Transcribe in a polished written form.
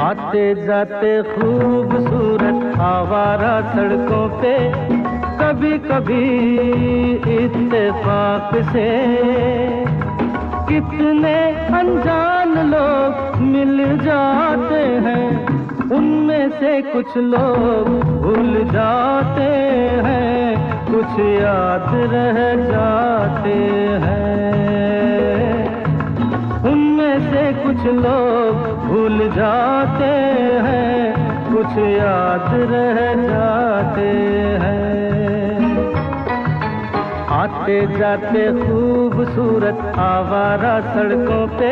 आते जाते खूबसूरत आवारा सड़कों पे कभी कभी इत्तेफाक से कितने अनजान लोग मिल जाते हैं, उनमें से कुछ लोग भूल जाते हैं, कुछ याद रह जाते हैं। उनमें से कुछ लोग भूल जाते हैं, कुछ याद रह जाते हैं। आते जाते खूबसूरत आवारा सड़कों पे